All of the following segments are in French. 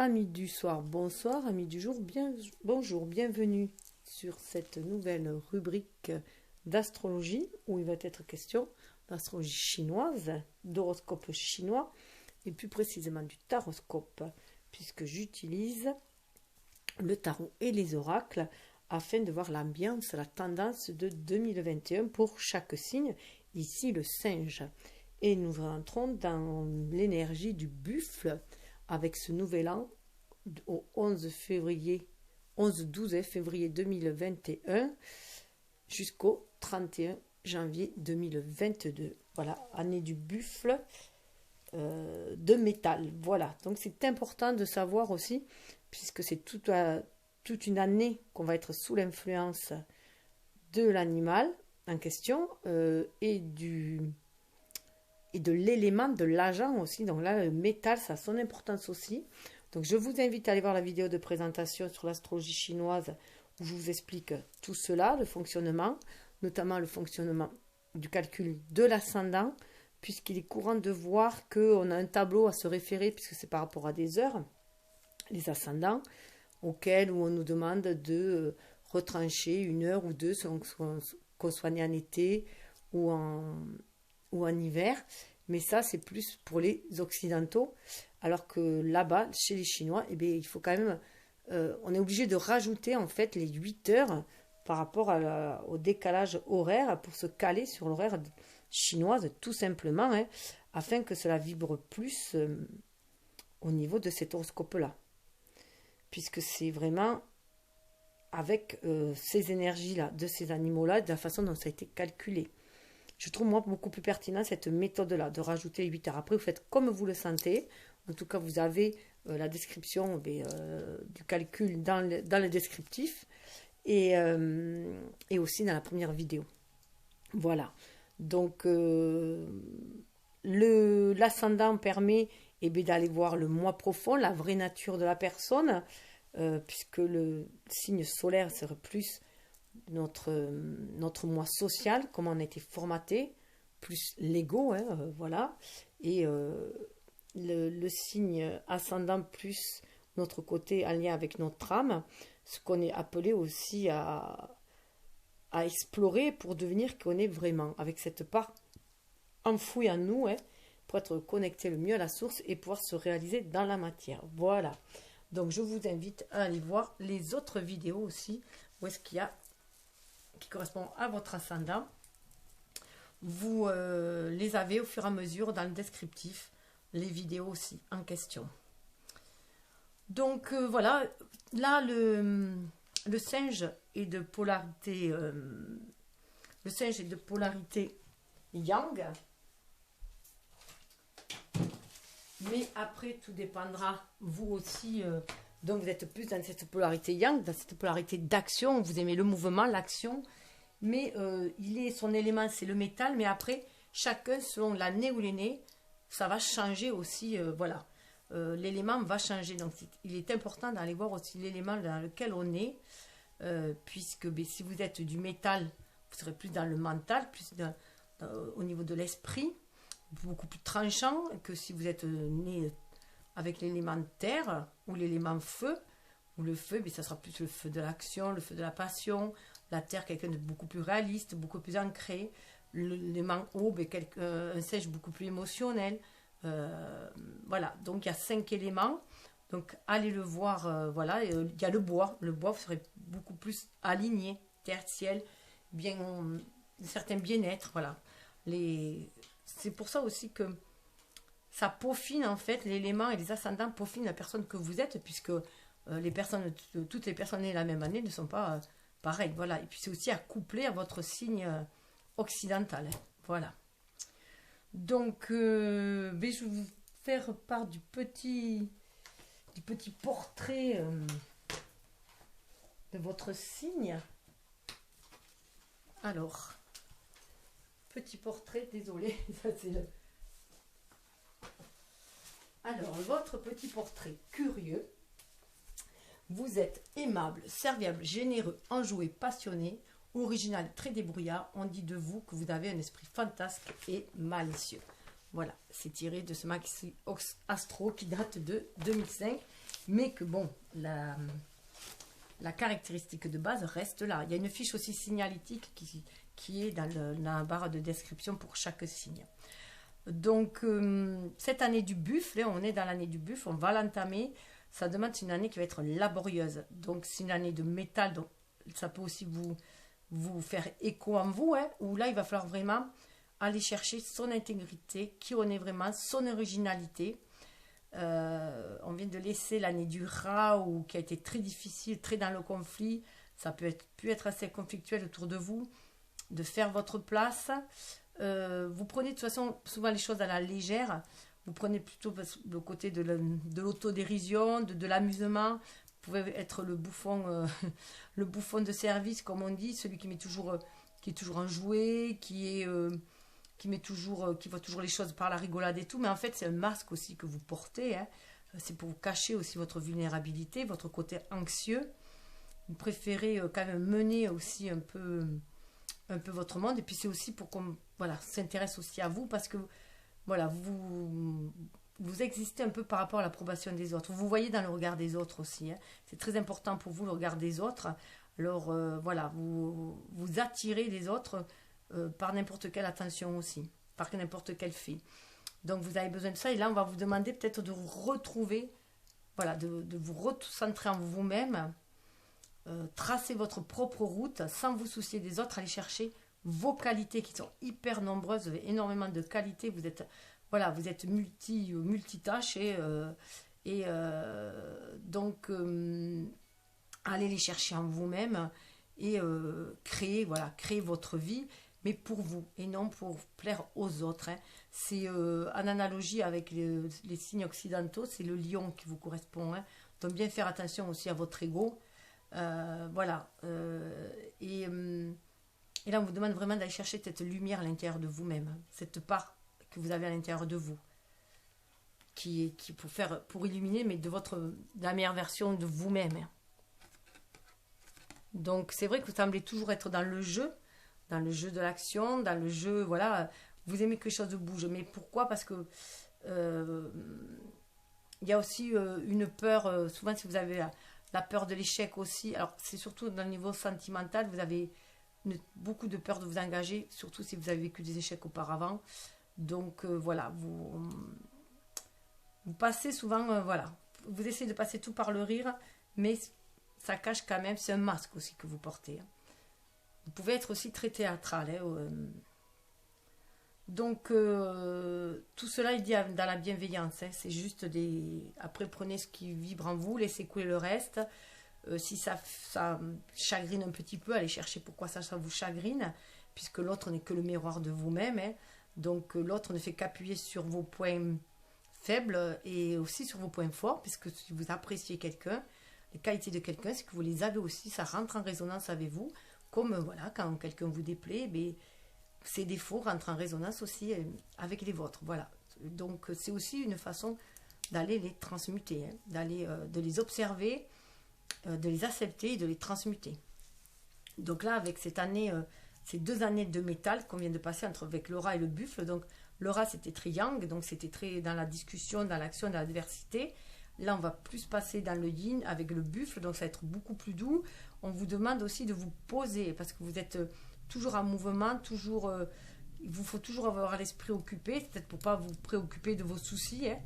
Amis du soir, bonsoir, amis du jour, bonjour, bienvenue sur cette nouvelle rubrique d'astrologie où il va être question d'astrologie chinoise, d'horoscope chinois et plus précisément du taroscope, puisque j'utilise le tarot et les oracles afin de voir l'ambiance, la tendance de 2021 pour chaque signe, ici le singe. Et nous rentrons dans l'énergie du buffle avec ce nouvel an au 12 février 2021 jusqu'au 31 janvier 2022. Voilà, année du buffle de métal. Voilà, donc c'est important de savoir aussi, puisque c'est toute une année qu'on va être sous l'influence de l'animal en question et de l'élément de l'agent aussi. Donc là, le métal, ça a son importance aussi. Donc je vous invite à aller voir la vidéo de présentation sur l'astrologie chinoise où je vous explique tout cela, le fonctionnement, notamment le fonctionnement du calcul de l'ascendant, puisqu'il est courant de voir qu'on a un tableau à se référer, puisque c'est par rapport à des heures, les ascendants, auxquels où on nous demande de retrancher une heure ou deux, qu'on soit né en été ou en hiver. Mais ça, c'est plus pour les occidentaux, alors que là-bas, chez les Chinois, eh bien, il faut quand même... on est obligé de rajouter en fait les 8 heures par rapport au décalage horaire pour se caler sur l'horaire chinoise, tout simplement, hein, afin que cela vibre plus au niveau de cet horoscope-là. Puisque c'est vraiment avec ces énergies-là, de ces animaux-là, de la façon dont ça a été calculé. Je trouve, moi, beaucoup plus pertinent cette méthode-là, de rajouter 8 heures. Après, vous faites comme vous le sentez. En tout cas, vous avez la description du calcul dans le descriptif et aussi dans la première vidéo. Voilà. Donc, l'ascendant permet d'aller voir le moi profond, la vraie nature de la personne, puisque le signe solaire serait plus notre moi social, comment on a été formaté, plus l'ego, hein, voilà, et le signe ascendant plus notre côté en lien avec notre âme, ce qu'on est appelé aussi à explorer pour devenir qui on est vraiment, avec cette part enfouie en nous, hein, pour être connecté le mieux à la source et pouvoir se réaliser dans la matière. Voilà. Donc je vous invite à aller voir les autres vidéos aussi, où est-ce qu'il y a qui correspond à votre ascendant. Vous les avez au fur et à mesure dans le descriptif, les vidéos aussi en question. Donc voilà, là le singe est de polarité yang, mais après tout dépendra vous aussi. Donc vous êtes plus dans cette polarité yang, dans cette polarité d'action, vous aimez le mouvement, l'action, mais son élément c'est le métal, mais après chacun selon l'année où il est né, ça va changer aussi, voilà, l'élément va changer, donc il est important d'aller voir aussi l'élément dans lequel on est, puisque si vous êtes du métal, vous serez plus dans le mental, plus au niveau de l'esprit, beaucoup plus tranchant que si vous êtes né avec l'élément terre ou l'élément feu, ou le feu, ça sera plus le feu de l'action, le feu de la passion, la terre, quelqu'un de beaucoup plus réaliste, beaucoup plus ancré, l'élément eau, un singe beaucoup plus émotionnel, voilà, donc il y a 5 éléments, donc allez le voir, voilà, il y a le bois, vous serez beaucoup plus aligné, terre, ciel, bien, certains bien-être, voilà, c'est pour ça aussi que ça peaufine en fait l'élément et les ascendants peaufinent la personne que vous êtes, puisque toutes les personnes nées la même année ne sont pas pareilles. Voilà. Et puis c'est aussi accoupler à votre signe occidental. Hein. Voilà. Donc je vais vous faire part du petit portrait de votre signe. Alors, petit portrait, désolé, ça c'est le... Alors, votre petit portrait curieux. Vous êtes aimable, serviable, généreux, enjoué, passionné, original, très débrouillard. On dit de vous que vous avez un esprit fantasque et malicieux. Voilà, c'est tiré de ce maxi astro qui date de 2005 Mais que bon, la caractéristique de base reste là. Il y a une fiche aussi signalétique qui est dans la barre de description pour chaque signe. Donc, cette année du buffle, là, on est dans l'année du buffle, on va l'entamer. Ça demande une année qui va être laborieuse. Donc, c'est une année de métal, donc ça peut aussi vous faire écho en vous, hein, où là, il va falloir vraiment aller chercher son intégrité, qui on est vraiment, son originalité. On vient de laisser l'année du rat, ou qui a été très difficile, très dans le conflit. Ça peut être assez conflictuel autour de vous, de faire votre place. Vous prenez de toute façon souvent les choses à la légère. Vous prenez plutôt le côté de l'autodérision, de l'amusement. Vous pouvez être le bouffon, le bouffon de service, comme on dit, celui qui est toujours enjoué, qui voit toujours les choses par la rigolade et tout. Mais en fait, c'est un masque aussi que vous portez. Hein. C'est pour vous cacher aussi votre vulnérabilité, votre côté anxieux. Vous préférez quand même mener aussi un peu votre monde. Et puis c'est aussi pour qu'on s'intéresse aussi à vous, parce que voilà, vous existez un peu par rapport à l'approbation des autres. Vous voyez dans le regard des autres aussi. Hein. C'est très important pour vous, le regard des autres. Alors voilà, vous attirez les autres par n'importe quelle attention aussi, par n'importe quel fait. Donc vous avez besoin de ça. Et là, on va vous demander peut-être de vous retrouver, voilà, de vous recentrer en vous-même, tracer votre propre route sans vous soucier des autres, aller chercher vos qualités qui sont hyper nombreuses, vous avez énormément de qualités, vous êtes multitâche donc allez les chercher en vous-même et créer votre vie, mais pour vous et non pour plaire aux autres. Hein. C'est en analogie avec les signes occidentaux, c'est le lion qui vous correspond. Hein. Donc bien faire attention aussi à votre ego. Et là, on vous demande vraiment d'aller chercher cette lumière à l'intérieur de vous-même, cette part que vous avez à l'intérieur de vous, qui pour illuminer, mais de la meilleure version de vous-même. Donc, c'est vrai que vous semblez toujours être dans le jeu de l'action, dans le jeu, voilà, vous aimez que les choses bougent. Mais pourquoi? Parce que il y a aussi une peur, souvent si vous avez la peur de l'échec aussi, alors c'est surtout dans le niveau sentimental, vous avez beaucoup de peur de vous engager, surtout si vous avez vécu des échecs auparavant. Donc voilà, vous passez souvent, vous essayez de passer tout par le rire, mais ça cache quand même, c'est un masque aussi que vous portez. Hein. Vous pouvez être aussi très théâtral. Hein, donc tout cela il dit dans la bienveillance. Hein, c'est juste après prenez ce qui vibre en vous, laissez couler le reste. Si ça chagrine un petit peu, allez chercher pourquoi ça vous chagrine, puisque l'autre n'est que le miroir de vous-même. Hein. Donc l'autre ne fait qu'appuyer sur vos points faibles et aussi sur vos points forts, puisque si vous appréciez quelqu'un, les qualités de quelqu'un, c'est que vous les avez aussi, ça rentre en résonance avec vous, comme quand quelqu'un vous déplaît, ses défauts rentrent en résonance aussi avec les vôtres. Voilà. Donc c'est aussi une façon d'aller les transmuter, hein, de les observer, de les accepter et de les transmuter. Donc là, avec cette année, ces 2 années de métal qu'on vient de passer avec le rat et le buffle, donc le rat c'était très yang, donc c'était très dans la discussion, dans l'action, dans l'adversité. Là, on va plus passer dans le yin avec le buffle, donc ça va être beaucoup plus doux. On vous demande aussi de vous poser, parce que vous êtes toujours en mouvement, il vous faut toujours avoir l'esprit occupé, c'est peut-être pour ne pas vous préoccuper de vos soucis. Hein.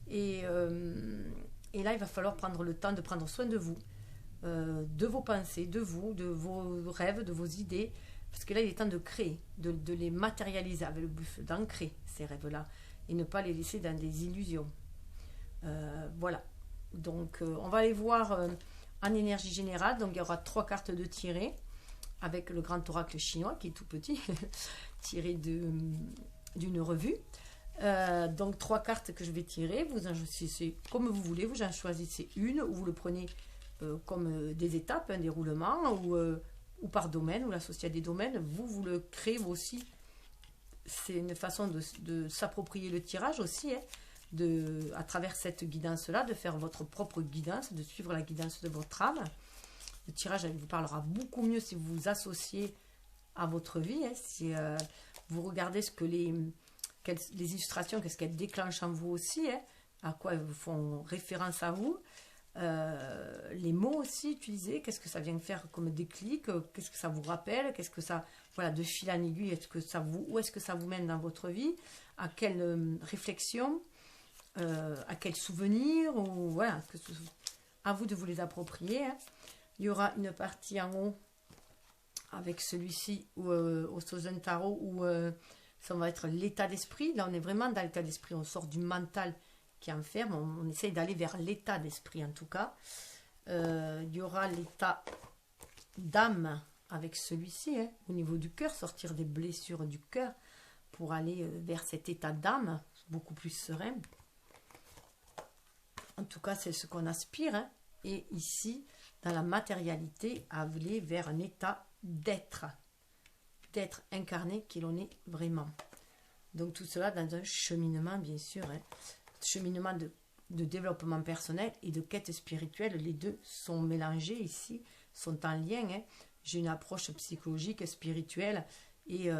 Et là, il va falloir prendre le temps de prendre soin de vous, de vos pensées, de vos rêves, de vos idées, parce que là, il est temps de créer, de les matérialiser avec le buffle, d'ancrer ces rêves-là, et ne pas les laisser dans des illusions. Voilà. Donc, on va aller voir en énergie générale. Donc, il y aura 3 cartes de tirée, avec le grand oracle chinois, qui est tout petit, tiré d'une revue. Donc 3 cartes que je vais tirer, vous en choisissez comme vous voulez, vous en choisissez une, ou vous le prenez comme des étapes, un déroulement, ou par domaine, ou l'associer à des domaines, vous le créez vous aussi. C'est une façon de s'approprier le tirage aussi, hein, à travers cette guidance-là, de faire votre propre guidance, de suivre la guidance de votre âme. Le tirage vous parlera beaucoup mieux si vous vous associez à votre vie, hein, si vous regardez ce que les illustrations, qu'est-ce qu'elles déclenchent en vous aussi, hein, à quoi elles vous font référence à vous. les mots aussi utilisés, qu'est-ce que ça vient faire comme déclic, qu'est-ce que ça vous rappelle, qu'est-ce que ça, voilà, de fil en aiguille, où est-ce que ça vous mène dans votre vie, à quelle réflexion, à quel souvenir, ou voilà, à vous de vous les approprier. Hein. Il y aura une partie en haut avec celui-ci au Sozen Tarot où ça va être l'état d'esprit. Là, on est vraiment dans l'état d'esprit, on sort du mental qui enferme, on essaye d'aller vers l'état d'esprit en tout cas. Il y aura l'état d'âme avec celui-ci, hein, au niveau du cœur, sortir des blessures du cœur pour aller vers cet état d'âme beaucoup plus serein. En tout cas, c'est ce qu'on aspire. Hein. Et ici, dans la matérialité, aller vers un état d'être incarné qui l'on est vraiment. Donc tout cela dans un cheminement, bien sûr, hein. Cheminement de développement personnel et de quête spirituelle. Les deux sont mélangés ici, sont en lien. Hein. J'ai une approche psychologique, spirituelle, et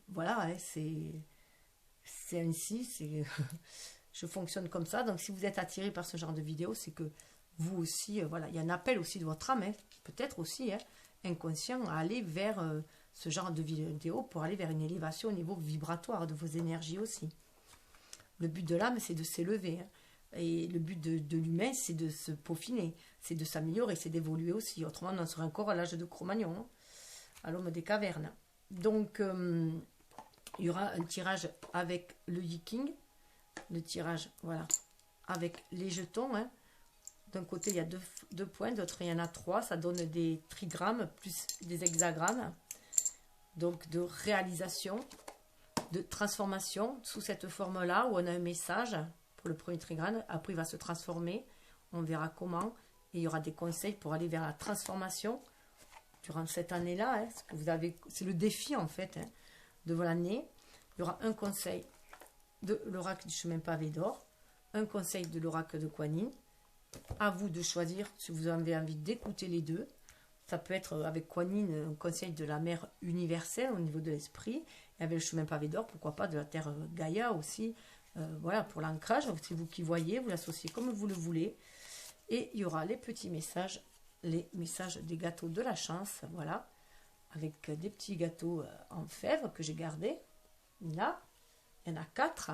voilà, hein, c'est ainsi, je fonctionne comme ça. Donc si vous êtes attiré par ce genre de vidéo, c'est que vous aussi, voilà, il y a un appel aussi de votre âme, hein, peut-être aussi, hein, inconscient, à aller vers ce genre de vidéo pour aller vers une élévation au niveau vibratoire de vos énergies aussi. Le but de l'âme, c'est de s'élever. Hein. Et le but de l'humain, c'est de se peaufiner, c'est de s'améliorer, c'est d'évoluer aussi. Autrement, on en serait encore à l'âge de Cro-Magnon, hein, à l'homme des cavernes. Donc, il y aura un tirage avec le Yiking, le tirage, voilà, avec les jetons. Hein. D'un côté, il y a deux points, d'autre, il y en a 3. Ça donne des trigrammes plus des hexagrammes. Donc, de réalisation, de transformation sous cette forme-là, où on a un message pour le premier trigramme. Après, il va se transformer. On verra comment. Et il y aura des conseils pour aller vers la transformation durant cette année-là. Hein, ce que vous avez, c'est le défi, en fait, hein, de l'année. Il y aura un conseil de l'oracle du chemin pavé d'or, un conseil de l'oracle de Kuan Yin. À vous de choisir si vous avez envie d'écouter les deux. Ça peut être avec Kuan Yin, un conseil de la mère universelle au niveau de l'esprit, et avec le chemin pavé d'or, pourquoi pas de la terre Gaïa aussi, voilà, pour l'ancrage. C'est vous qui voyez, vous l'associez comme vous le voulez. Et il y aura les petits messages, les messages des gâteaux de la chance, voilà, avec des petits gâteaux en fèves que j'ai gardés. Là, il y en a 4.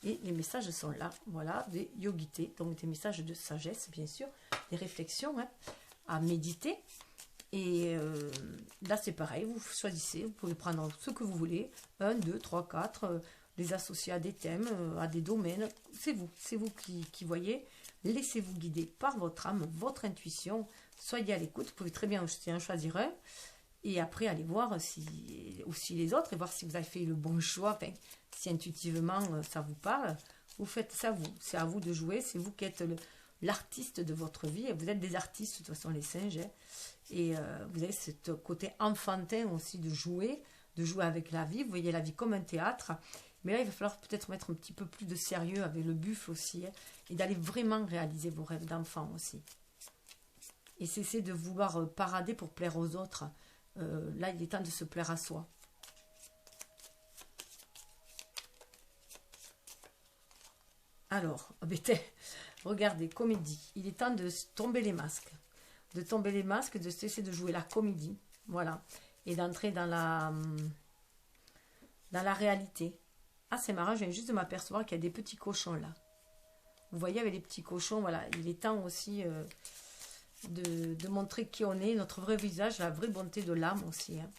Et les messages sont là, voilà, des yogités, donc des messages de sagesse, bien sûr, des réflexions, hein, à méditer. Et là, c'est pareil, vous choisissez, vous pouvez prendre ce que vous voulez, 1, 2, 3, 4, les associer à des thèmes, à des domaines. C'est vous qui voyez. Laissez-vous guider par votre âme, votre intuition. Soyez à l'écoute, vous pouvez très bien en choisir un. Et après, allez voir aussi les autres et voir si vous avez fait le bon choix. Enfin, si intuitivement ça vous parle, vous faites ça vous. C'est à vous de jouer, c'est vous qui êtes l'artiste de votre vie. Et vous êtes des artistes, de toute façon, les singes. Hein. Et vous avez ce côté enfantin aussi de jouer avec la vie. Vous voyez la vie comme un théâtre. Mais là, il va falloir peut-être mettre un petit peu plus de sérieux avec le buffle aussi. Hein, et d'aller vraiment réaliser vos rêves d'enfant aussi. Et cesser de vouloir parader pour plaire aux autres. Là, il est temps de se plaire à soi. Alors, regardez, comédie. Il est temps de tomber les masques. De tomber les masques, de cesser de jouer la comédie. Voilà. Et d'entrer dans la réalité. Ah, c'est marrant, je viens juste de m'apercevoir qu'il y a des petits cochons là. Vous voyez, avec les petits cochons, voilà. Il est temps aussi de montrer qui on est, notre vrai visage, la vraie bonté de l'âme aussi. Hein.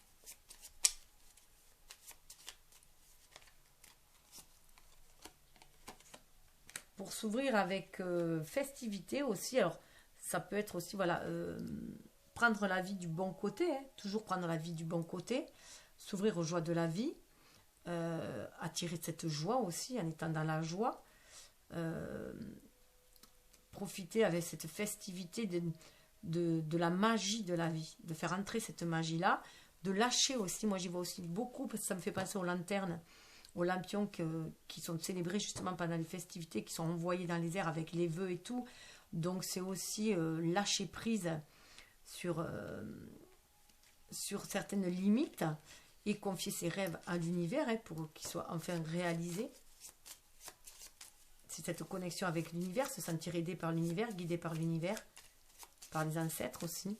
Pour s'ouvrir avec festivité aussi, alors ça peut être aussi, voilà, prendre la vie du bon côté, hein, toujours prendre la vie du bon côté, s'ouvrir aux joies de la vie, attirer cette joie aussi en étant dans la joie, profiter avec cette festivité de la magie de la vie, de faire entrer cette magie-là, de lâcher aussi, moi j'y vois aussi beaucoup, parce que ça me fait penser aux lanternes, aux lampions qui sont célébrés justement pendant les festivités, qui sont envoyés dans les airs avec les vœux et tout, donc c'est aussi lâcher prise sur certaines limites, et confier ses rêves à l'univers, hein, pour qu'ils soient enfin réalisés. c'est cette connexion avec l'univers, se sentir aidé par l'univers, guidé par l'univers, par les ancêtres aussi.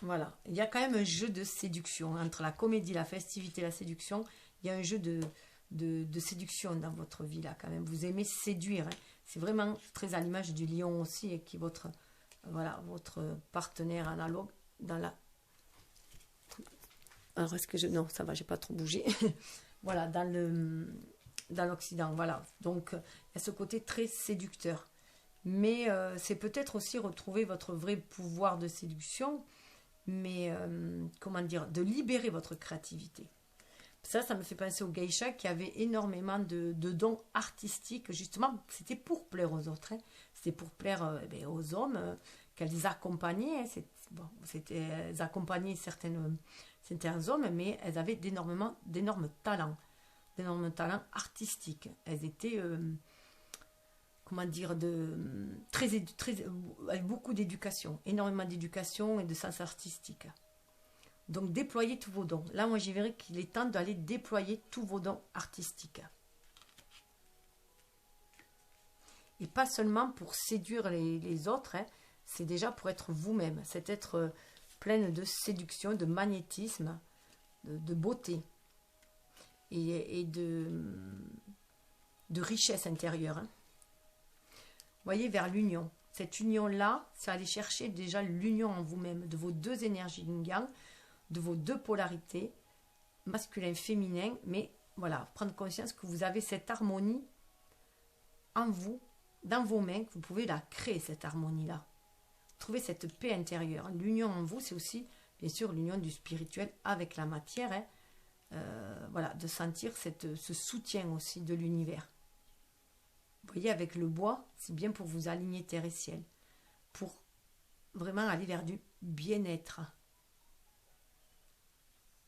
Voilà, il y a quand même un jeu de séduction entre la comédie, la festivité, la séduction. Il y a un jeu de séduction dans votre vie là quand même. Vous aimez séduire, hein. C'est vraiment très à l'image du lion aussi, et qui est votre, voilà, votre partenaire analogue dans la... Alors est-ce que je... Non, ça va, j'ai pas trop bougé. Voilà, dans l'Occident, voilà. Donc il y a ce côté très séducteur. Mais c'est peut-être aussi retrouver votre vrai pouvoir de séduction, mais comment dire, de libérer votre créativité. Ça me fait penser aux geishas qui avaient énormément de dons artistiques, justement, c'était pour plaire aux autres, hein. C'était pour plaire aux hommes qu'elles les accompagnaient, hein. Elles accompagnaient certains hommes, mais elles avaient d'énormes talents artistiques. Elles étaient, comment dire, avec beaucoup d'éducation, énormément d'éducation et de sens artistique. Donc, déployez tous vos dons. Là, moi, j'y verrai qu'il est temps d'aller déployer tous vos dons artistiques. Et pas seulement pour séduire les autres, hein, c'est déjà pour être vous-même. C'est être pleine de séduction, de magnétisme, de beauté et de richesse intérieure. Hein. Voyez, vers l'union. Cette union-là, c'est aller chercher déjà l'union en vous-même, de vos deux énergies yin-yang, de vos deux polarités, masculin, féminin, mais voilà, prendre conscience que vous avez cette harmonie en vous, dans vos mains, que vous pouvez la créer, cette harmonie-là. Trouver cette paix intérieure. L'union en vous, c'est aussi, bien sûr, l'union du spirituel avec la matière, hein. Voilà, de sentir ce soutien aussi de l'univers. Vous voyez, avec le bois, c'est bien pour vous aligner terre et ciel, pour vraiment aller vers du bien-être.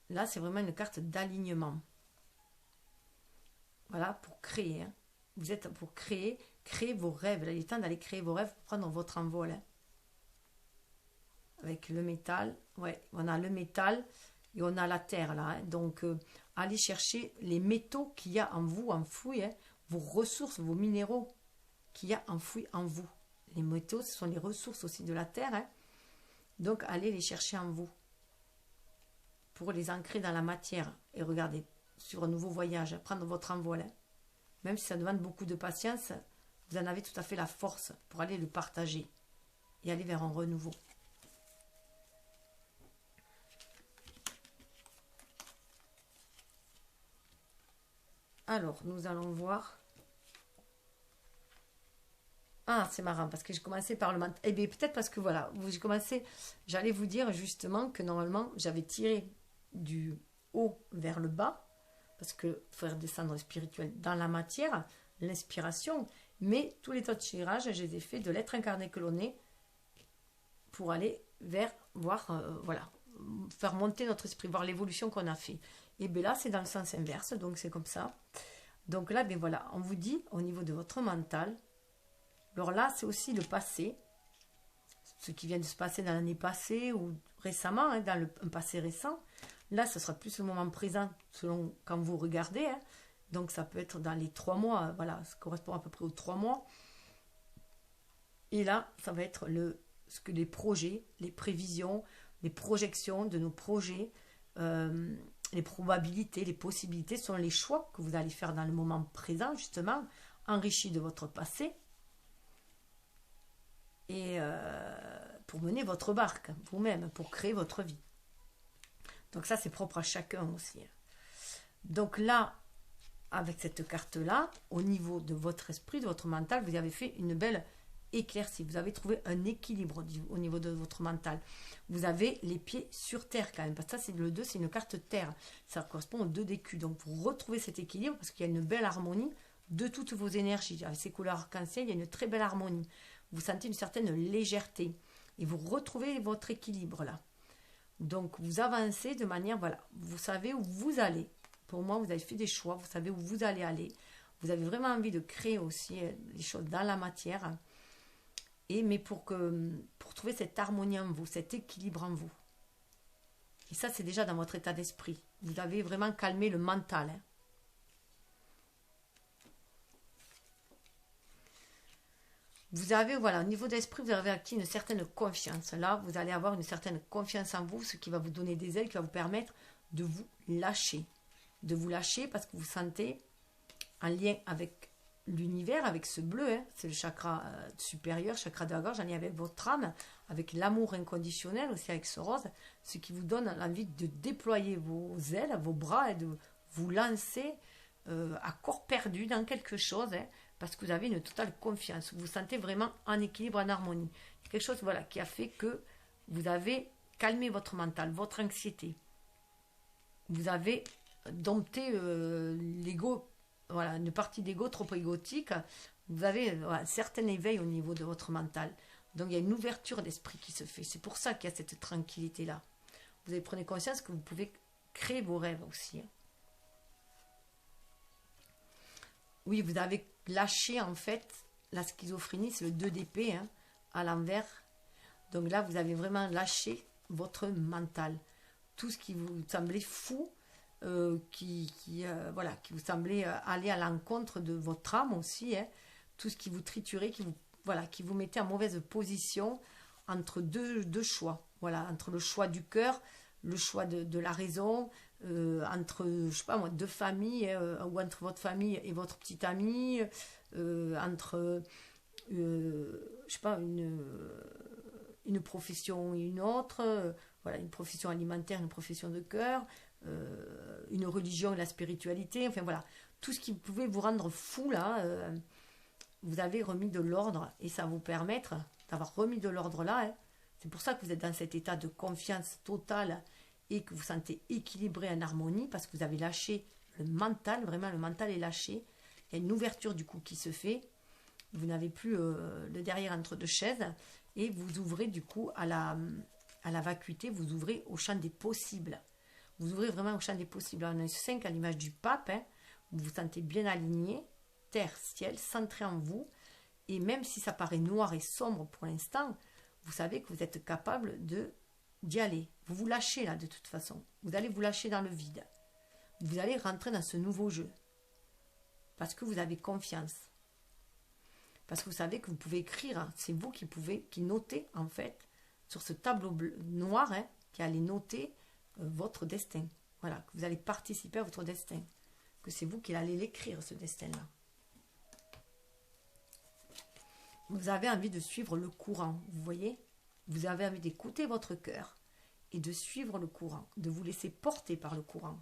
Là, c'est vraiment une carte d'alignement. Voilà, pour créer. Hein. Vous êtes pour créer vos rêves. Là, il est temps d'aller créer vos rêves pour prendre votre envol. Hein. Avec le métal. Ouais, on a le métal et on a la terre là. Hein. Donc, allez chercher les métaux qu'il y a en vous, enfouis. Hein. Vos ressources, vos minéraux qu'il y a enfouis en vous. Les métaux, ce sont les ressources aussi de la terre. Hein. Donc, allez les chercher en vous. Pour les ancrer dans la matière et regardez sur un nouveau voyage, prendre votre envol. Hein. Même si ça demande beaucoup de patience, vous en avez tout à fait la force pour aller le partager et aller vers un renouveau. Alors, nous allons voir. Ah, c'est marrant parce que j'ai commencé par le mental. Eh bien, peut-être parce que voilà, j'ai commencé, j'allais vous dire justement que normalement, j'avais tiré du haut vers le bas, parce que faire descendre le spirituel dans la matière, l'inspiration, mais tous les autres tirages, je les ai fait de l'être incarné que l'on est pour aller vers, voir, voilà, faire monter notre esprit, voir l'évolution qu'on a fait. Et bien là, c'est dans le sens inverse, donc c'est comme ça. Donc là, ben voilà, on vous dit au niveau de votre mental, alors là, c'est aussi le passé, ce qui vient de se passer dans l'année passée ou récemment, hein, dans un passé récent. Là, ce sera plus le moment présent selon quand vous regardez. Hein. Donc, ça peut être dans les 3 mois. Voilà, ça correspond à peu près aux 3 mois. Et là, ça va être ce que les projets, les prévisions, les projections de nos projets, les probabilités, les possibilités sont les choix que vous allez faire dans le moment présent, justement, enrichis de votre passé. Et pour mener votre barque, vous-même, pour créer votre vie. Donc ça, c'est propre à chacun aussi. Donc là, avec cette carte-là, au niveau de votre esprit, de votre mental, vous avez fait une belle éclaircie. Vous avez trouvé un équilibre au niveau de votre mental. Vous avez les pieds sur terre quand même. Parce que ça, c'est le 2, c'est une carte terre. Ça correspond au 2 d'écus. Donc vous retrouvez cet équilibre parce qu'il y a une belle harmonie de toutes vos énergies. Avec ces couleurs arc-en-ciel, il y a une très belle harmonie. Vous sentez une certaine légèreté. Et vous retrouvez votre équilibre là. Donc, vous avancez de manière, voilà, vous savez où vous allez. Pour moi, vous avez fait des choix, vous savez où vous allez aller. Vous avez vraiment envie de créer aussi les choses dans la matière. Mais pour trouver cette harmonie en vous, cet équilibre en vous. Et ça, c'est déjà dans votre état d'esprit. Vous avez vraiment calmé le mental. Hein. Vous avez, voilà, au niveau d'esprit, vous avez acquis une certaine confiance. Là, vous allez avoir une certaine confiance en vous, ce qui va vous donner des ailes, qui va vous permettre de vous lâcher. De vous lâcher parce que vous sentez en lien avec l'univers, avec ce bleu, hein, c'est le chakra supérieur, chakra de la gorge, en lien avec votre âme, avec l'amour inconditionnel, aussi avec ce rose, ce qui vous donne l'envie de déployer vos ailes, vos bras et de vous lancer à corps perdu dans quelque chose, hein, parce que vous avez une totale confiance. Vous vous sentez vraiment en équilibre, en harmonie. Quelque chose, voilà, qui a fait que vous avez calmé votre mental, votre anxiété. Vous avez dompté l'ego, voilà, une partie d'ego trop égotique. Vous avez un certain éveil au niveau de votre mental. Donc il y a une ouverture d'esprit qui se fait. C'est pour ça qu'il y a cette tranquillité-là. Vous avez prenez conscience que vous pouvez créer vos rêves aussi, hein. Oui, vous avez lâché en fait la schizophrénie, c'est le 2 d'épée, hein, à l'envers. Donc là, vous avez vraiment lâché votre mental. Tout ce qui vous semblait fou, voilà, qui vous semblait aller à l'encontre de votre âme aussi, hein. Tout ce qui vous triturait, voilà, qui vous mettait en mauvaise position entre deux choix. Voilà, entre le choix du cœur, le choix de la raison, entre, je sais pas moi, deux familles, ou entre votre famille et votre petite amie, entre, je sais pas, une profession et une autre, voilà, une profession alimentaire, une profession de cœur, une religion et la spiritualité, enfin voilà, tout ce qui pouvait vous rendre fou là, vous avez remis de l'ordre et ça va vous permettre d'avoir remis de l'ordre là, hein. C'est pour ça que vous êtes dans cet état de confiance totale et que vous sentez équilibré en harmonie parce que vous avez lâché le mental, vraiment le mental est lâché. Il y a une ouverture du coup qui se fait. Vous n'avez plus le derrière entre deux chaises et vous ouvrez du coup à la vacuité, vous ouvrez au champ des possibles. Vous ouvrez vraiment au champ des possibles. On a 5 à l'image du pape, hein, vous vous sentez bien aligné, terre, ciel, centré en vous. Et même si ça paraît noir et sombre pour l'instant, vous savez que vous êtes capable d'y aller. Vous vous lâchez là de toute façon. Vous allez vous lâcher dans le vide. Vous allez rentrer dans ce nouveau jeu. Parce que vous avez confiance. Parce que vous savez que vous pouvez écrire. Hein. C'est vous qui notez en fait sur ce tableau bleu, noir, hein, qui allez noter votre destin. Voilà, que vous allez participer à votre destin. Que c'est vous qui allez l'écrire ce destin-là. Vous avez envie de suivre le courant, vous voyez? Vous avez envie d'écouter votre cœur et de suivre le courant, de vous laisser porter par le courant.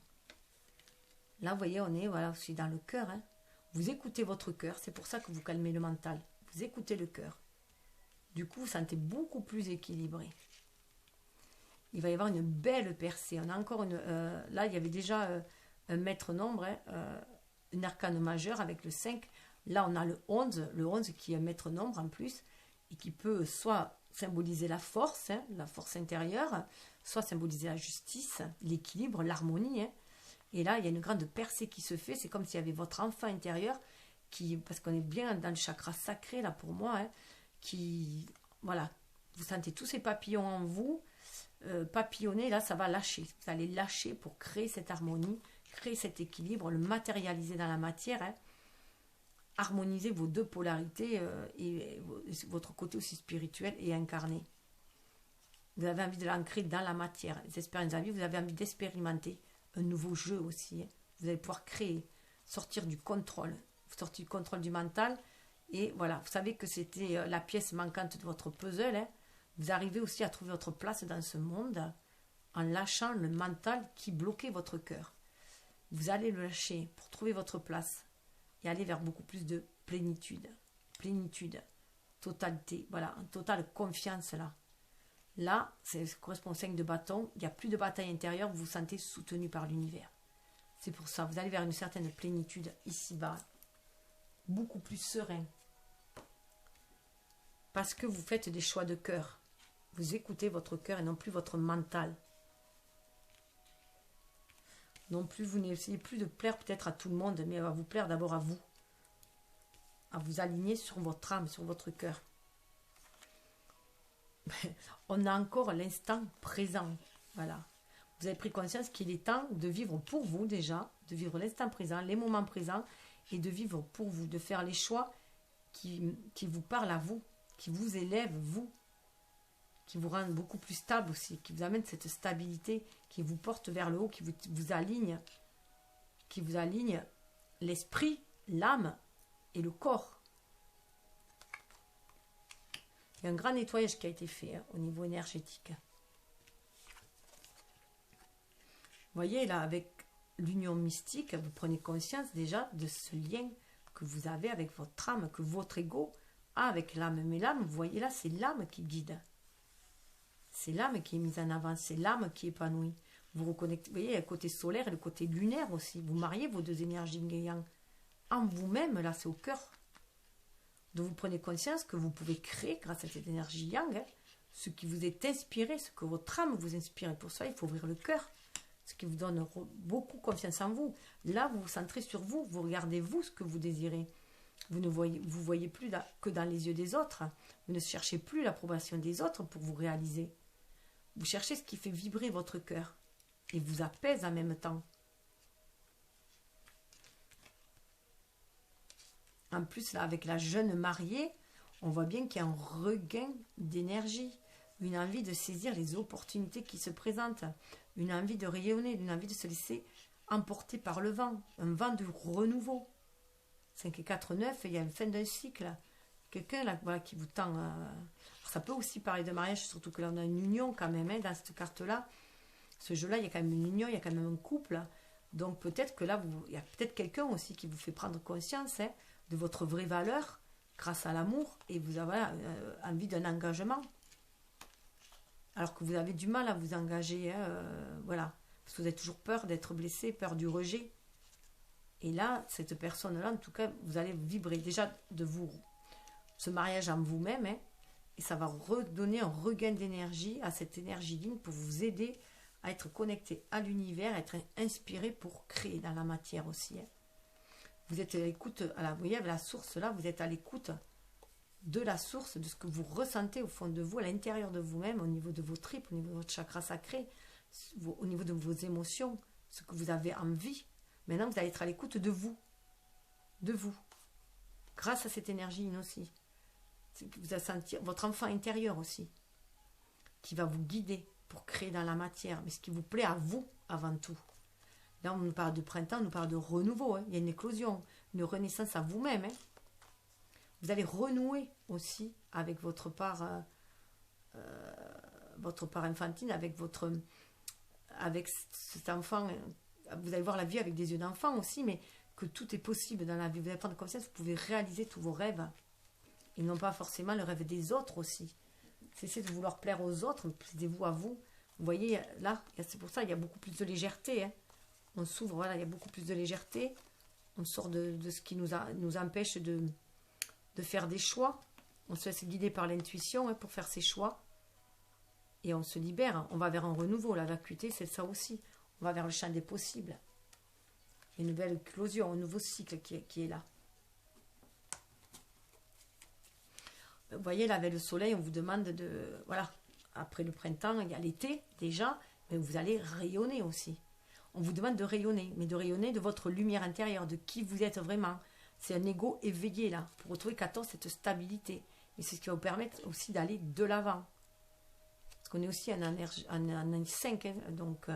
Là, vous voyez, voilà, je suis dans le cœur, hein. Vous écoutez votre cœur, c'est pour ça que vous calmez le mental. Vous écoutez le cœur. Du coup, vous sentez beaucoup plus équilibré. Il va y avoir une belle percée. On a encore là, il y avait déjà un maître nombre, hein, un arcane majeur avec le 5. Là, on a le 11 qui est un maître nombre en plus, et qui peut soit symboliser la force, hein, la force intérieure, soit symboliser la justice, l'équilibre, l'harmonie, hein. Et là, il y a une grande percée qui se fait, c'est comme s'il y avait votre enfant intérieur, parce qu'on est bien dans le chakra sacré, là, pour moi, hein, voilà, vous sentez tous ces papillons en vous, papillonner, là, ça va lâcher. Vous allez lâcher pour créer cette harmonie, créer cet équilibre, le matérialiser dans la matière, hein. Harmoniser vos deux polarités et votre côté aussi spirituel et incarné. Vous avez envie de l'ancrer dans la matière. Les expériences de la vie, vous avez envie d'expérimenter un nouveau jeu aussi, hein. Vous allez pouvoir créer, sortir du contrôle du mental. Et voilà, vous savez que c'était la pièce manquante de votre puzzle, hein. Vous arrivez aussi à trouver votre place dans ce monde en lâchant le mental qui bloquait votre cœur. Vous allez le lâcher pour trouver votre place et aller vers beaucoup plus de plénitude, totalité, voilà, en totale confiance là. Là, ça correspond au 5 de bâton, il n'y a plus de bataille intérieure, vous vous sentez soutenu par l'univers. C'est pour ça, vous allez vers une certaine plénitude ici-bas, beaucoup plus serein. Parce que vous faites des choix de cœur. Vous écoutez votre cœur et non plus votre mental. Non plus, vous n'essayez plus de plaire peut-être à tout le monde, mais à vous plaire d'abord à vous. À vous aligner sur votre âme, sur votre cœur. On a encore l'instant présent. Voilà. Vous avez pris conscience qu'il est temps de vivre pour vous déjà, de vivre l'instant présent, les moments présents, et de vivre pour vous, de faire les choix qui vous parle à vous, qui vous élève, vous, qui vous rend beaucoup plus stable aussi, qui vous amène cette stabilité, qui vous porte vers le haut, qui vous aligne l'esprit, l'âme et le corps. Il y a un grand nettoyage qui a été fait au niveau énergétique. Vous voyez, là, avec l'union mystique, vous prenez conscience déjà de ce lien que vous avez avec votre âme, que votre ego a avec l'âme. Mais l'âme, vous voyez là, c'est l'âme qui guide. C'est l'âme qui est mise en avant, c'est l'âme qui est épanouie. Vous reconnectez, vous voyez, il y a le côté solaire et le côté lunaire aussi. Vous mariez vos deux énergies yin et yang. En vous-même, là, c'est au cœur. Donc vous prenez conscience que vous pouvez créer, grâce à cette énergie yang, ce qui vous est inspiré, ce que votre âme vous inspire. Et pour ça, il faut ouvrir le cœur. Ce qui vous donne beaucoup confiance en vous. Là, vous vous centrez sur vous, vous regardez vous ce que vous désirez. Vous ne voyez plus que dans les yeux des autres. Vous ne cherchez plus l'approbation des autres pour vous réaliser. Vous cherchez ce qui fait vibrer votre cœur et vous apaise en même temps. En plus, là, avec la jeune mariée, on voit bien qu'il y a un regain d'énergie, une envie de saisir les opportunités qui se présentent, une envie de rayonner, une envie de se laisser emporter par le vent, un vent de renouveau. 5 et 4, 9, il y a une fin d'un cycle. Quelqu'un là, voilà, qui vous tend... ça peut aussi parler de mariage, surtout que là on a une union quand même, hein, dans cette carte-là. Ce jeu-là, il y a quand même une union, il y a quand même un couple. Donc peut-être que là, il y a peut-être quelqu'un aussi qui vous fait prendre conscience de votre vraie valeur grâce à l'amour et vous avez envie d'un engagement. Alors que vous avez du mal à vous engager, voilà. Parce que vous avez toujours peur d'être blessé, peur du rejet. Et là, cette personne-là, en tout cas, vous allez vibrer déjà de vous, ce mariage en vous-même, et ça va redonner un regain d'énergie à cette énergie ligne pour vous aider à être connecté à l'univers, à être inspiré pour créer dans la matière aussi. Vous êtes à l'écoute, vous voyez, avec la source là, vous êtes à l'écoute de la source, de ce que vous ressentez au fond de vous, à l'intérieur de vous-même, au niveau de vos tripes, au niveau de votre chakra sacré, au niveau de vos émotions, ce que vous avez envie. Maintenant, vous allez être à l'écoute de vous, grâce à cette énergie aussi. Vous allez sentir votre enfant intérieur aussi, qui va vous guider pour créer dans la matière, mais ce qui vous plaît à vous avant tout. Là, on nous parle de printemps, on nous parle de renouveau. Il y a une éclosion, une renaissance à vous-même. Vous allez renouer aussi avec votre part infantile, avec cet enfant. Vous allez voir la vie avec des yeux d'enfant aussi, mais que tout est possible dans la vie. Vous allez prendre conscience, vous pouvez réaliser tous vos rêves. Et non pas forcément le rêve des autres aussi. Cessez de vouloir plaire aux autres, mais plaisez-vous à vous. Vous voyez, là, c'est pour ça qu'il y a beaucoup plus de légèreté. On s'ouvre, voilà, il y a beaucoup plus de légèreté. On sort de ce qui nous empêche de faire des choix. On se laisse guider par l'intuition pour faire ses choix. Et on se libère. On va vers un renouveau. La vacuité, c'est ça aussi. On va vers le champ des possibles. Une nouvelle éclosion, un nouveau cycle qui est là. Vous voyez, là, avec le soleil, on vous demande de... Voilà, après le printemps, il y a l'été, déjà, mais vous allez rayonner aussi. On vous demande de rayonner, mais de rayonner de votre lumière intérieure, de qui vous êtes vraiment. C'est un ego éveillé, là, pour retrouver 14, cette stabilité. Et c'est ce qui va vous permettre aussi d'aller de l'avant. Parce qu'on est aussi en 5, donc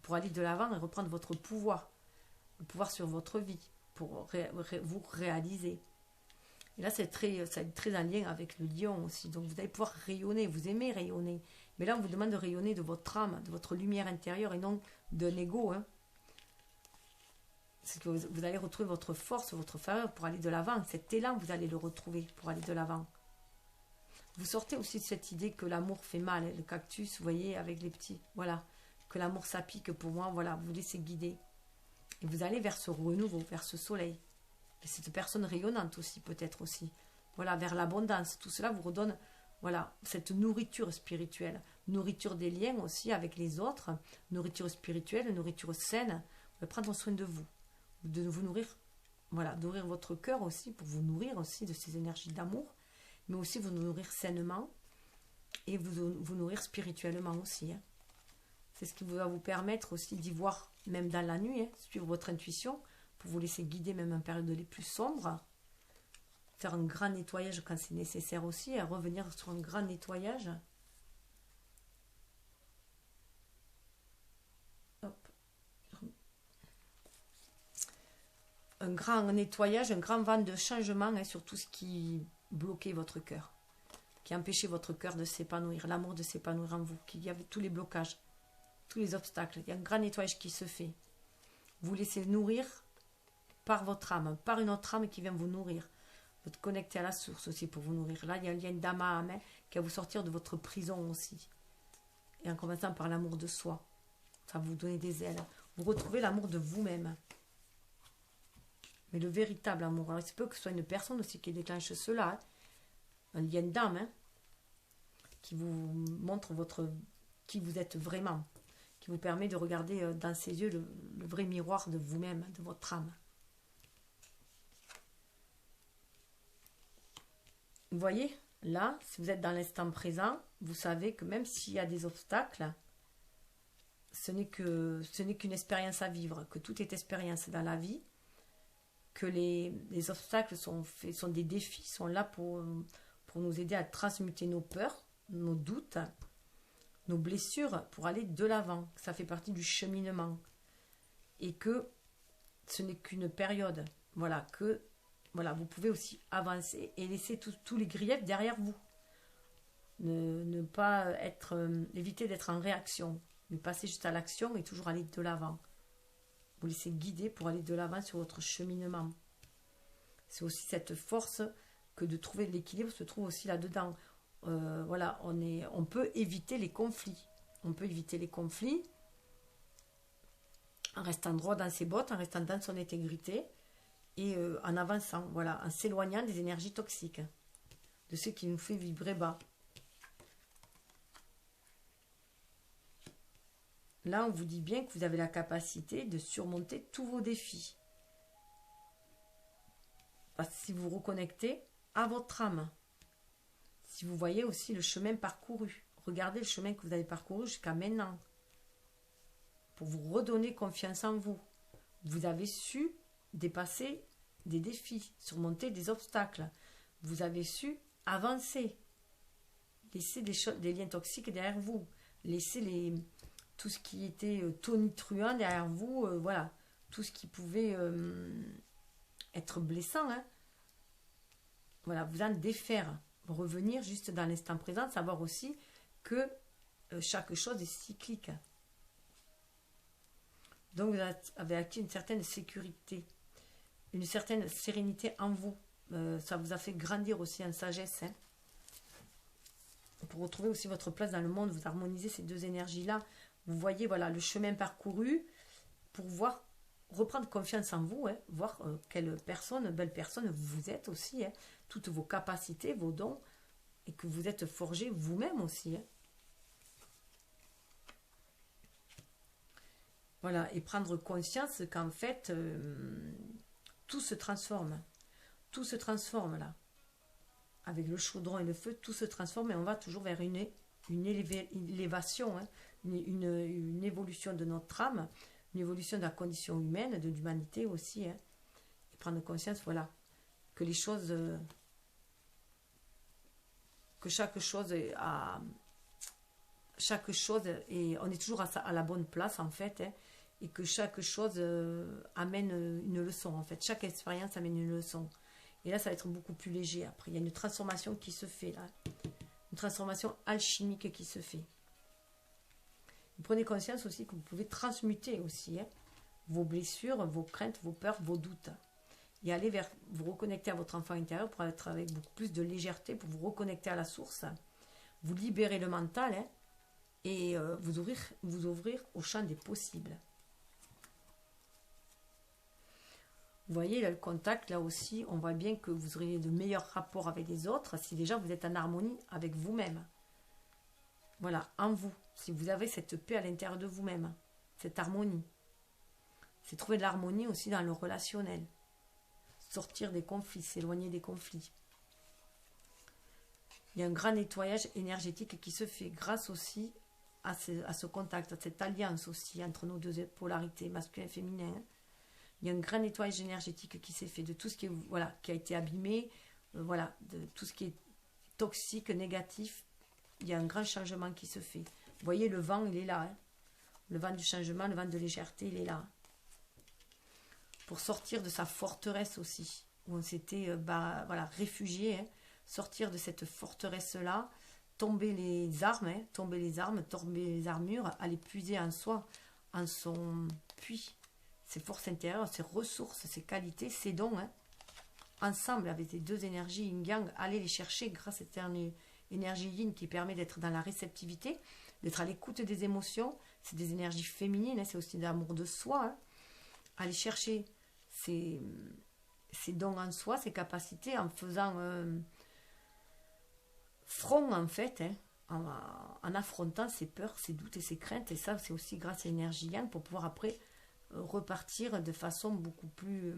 pour aller de l'avant et reprendre votre pouvoir. Le pouvoir sur votre vie, pour vous réaliser. Et là, c'est très en lien avec le lion aussi. Donc, vous allez pouvoir rayonner. Vous aimez rayonner. Mais là, on vous demande de rayonner de votre âme, de votre lumière intérieure et non d'un ego. C'est que vous allez retrouver votre force, votre faveur pour aller de l'avant. Cet élan, vous allez le retrouver pour aller de l'avant. Vous sortez aussi de cette idée que l'amour fait mal. Le cactus, vous voyez, avec les petits. Voilà. Que l'amour, ça pique pour moi. Voilà. Vous laissez guider. Et vous allez vers ce renouveau, vers ce soleil. Et cette personne rayonnante aussi, peut-être aussi. Voilà, vers l'abondance. Tout cela vous redonne, voilà, cette nourriture spirituelle. Nourriture des liens aussi avec les autres. Nourriture spirituelle, nourriture saine. Vous allez prendre soin de vous. De vous nourrir, voilà, nourrir votre cœur aussi, pour vous nourrir aussi de ces énergies d'amour. Mais aussi vous nourrir sainement. Et vous nourrir spirituellement aussi. C'est ce qui va vous permettre aussi d'y voir, même dans la nuit, suivre votre intuition, pour vous laisser guider même en période les plus sombres. faire un grand nettoyage quand c'est nécessaire aussi, à revenir sur un grand nettoyage. Hop. Un grand nettoyage, un grand vent de changement hein, sur tout ce qui bloquait votre cœur, qui empêchait votre cœur de s'épanouir, l'amour de s'épanouir en vous, qu'il y avait tous les blocages, tous les obstacles. Il y a un grand nettoyage qui se fait. Vous laissez nourrir par votre âme, par une autre âme qui vient vous nourrir. Vous êtes connecté à la source aussi pour vous nourrir. Là, il y a un lien d'âme à âme hein, qui va vous sortir de votre prison aussi. Et en commençant par l'amour de soi. Ça va vous donner des ailes. Vous retrouvez l'amour de vous-même. Mais le véritable amour. Alors, il se peut que ce soit une personne aussi qui déclenche cela. Hein. Un lien d'âme hein, qui vous montre qui vous êtes vraiment. Qui vous permet de regarder dans ses yeux le vrai miroir de vous-même, de votre âme. Vous voyez, là, si vous êtes dans l'instant présent, vous savez que même s'il y a des obstacles, ce n'est qu'une expérience à vivre, que tout est expérience dans la vie, que les obstacles sont des défis, sont là pour nous aider à transmuter nos peurs, nos doutes, nos blessures, pour aller de l'avant. Ça fait partie du cheminement. Et que ce n'est qu'une période. Voilà, vous pouvez aussi avancer et laisser tous les griefs derrière vous. Ne pas éviter d'être en réaction, mais passer juste à l'action et toujours aller de l'avant. Vous laissez guider pour aller de l'avant sur votre cheminement. C'est aussi cette force que de trouver l'équilibre se trouve aussi là-dedans. On peut éviter les conflits. On peut éviter les conflits en restant droit dans ses bottes, en restant dans son intégrité et en avançant, en s'éloignant des énergies toxiques, de ce qui nous fait vibrer bas. Là, on vous dit bien que vous avez la capacité de surmonter tous vos défis. Parce que si vous vous reconnectez à votre âme, si vous voyez aussi le chemin parcouru, regardez le chemin que vous avez parcouru jusqu'à maintenant, pour vous redonner confiance en vous. Vous avez su dépasser des défis, surmonter des obstacles. Vous avez su avancer, laisser des liens toxiques derrière vous, laisser tout ce qui était tonitruant derrière vous, tout ce qui pouvait être blessant. Hein. Vous en défaire, revenir juste dans l'instant présent, savoir aussi que chaque chose est cyclique. Donc vous avez acquis une certaine sécurité, une certaine sérénité en vous. Ça vous a fait grandir aussi en sagesse. Hein. Pour retrouver aussi votre place dans le monde, vous harmonisez ces deux énergies-là. Vous voyez le chemin parcouru pour reprendre confiance en vous, hein, voir quelle belle personne vous êtes aussi, hein, toutes vos capacités, vos dons, et que vous êtes forgé vous-même aussi. Hein. Et prendre conscience qu'en fait, tout se transforme. Tout se transforme là. Avec le chaudron et le feu, tout se transforme et on va toujours vers une élévation, hein, une évolution de notre âme, une évolution de la condition humaine, de l'humanité aussi. Hein, et prendre conscience, que les choses, que chaque chose et on est toujours à la bonne place en fait, hein, et que chaque chose amène une leçon en fait. Chaque expérience amène une leçon. Et là, ça va être beaucoup plus léger après. Il y a une transformation qui se fait là. Une transformation alchimique qui se fait. Vous prenez conscience aussi que vous pouvez transmuter aussi hein, vos blessures, vos craintes, vos peurs, vos doutes. Et aller vous reconnecter à votre enfant intérieur pour être avec beaucoup plus de légèreté, pour vous reconnecter à la source. Vous libérer le mental hein, et vous ouvrir au champ des possibles. Vous voyez, là, le contact, là aussi, on voit bien que vous aurez de meilleurs rapports avec les autres si déjà vous êtes en harmonie avec vous-même. En vous. Si vous avez cette paix à l'intérieur de vous-même, cette harmonie. C'est trouver de l'harmonie aussi dans le relationnel. Sortir des conflits, s'éloigner des conflits. Il y a un grand nettoyage énergétique qui se fait grâce aussi à ce contact, à cette alliance aussi entre nos deux polarités, masculin et féminin. Il y a un grand nettoyage énergétique qui s'est fait de tout ce qui a été abîmé voilà, de tout ce qui est toxique, négatif. Il y a un grand changement qui se fait. Vous voyez, le vent, il est là. Hein. Le vent du changement, le vent de légèreté, il est là. Pour sortir de sa forteresse aussi, où on s'était voilà, réfugié, hein. Sortir de cette forteresse-là, tomber les armes, hein, tomber les armures, aller puiser en soi, en son puits, ses forces intérieures, ses ressources, ses qualités, ses dons, hein. Ensemble, avec les deux énergies yin-yang, aller les chercher grâce à cette énergie yin qui permet d'être dans la réceptivité, d'être à l'écoute des émotions. C'est des énergies féminines, hein, c'est aussi de l'amour de soi. Hein. Aller chercher ses dons en soi, ses capacités, en faisant front, en fait, hein, en affrontant ses peurs, ses doutes et ses craintes. Et ça, c'est aussi grâce à l'énergie yang pour pouvoir après repartir de façon beaucoup plus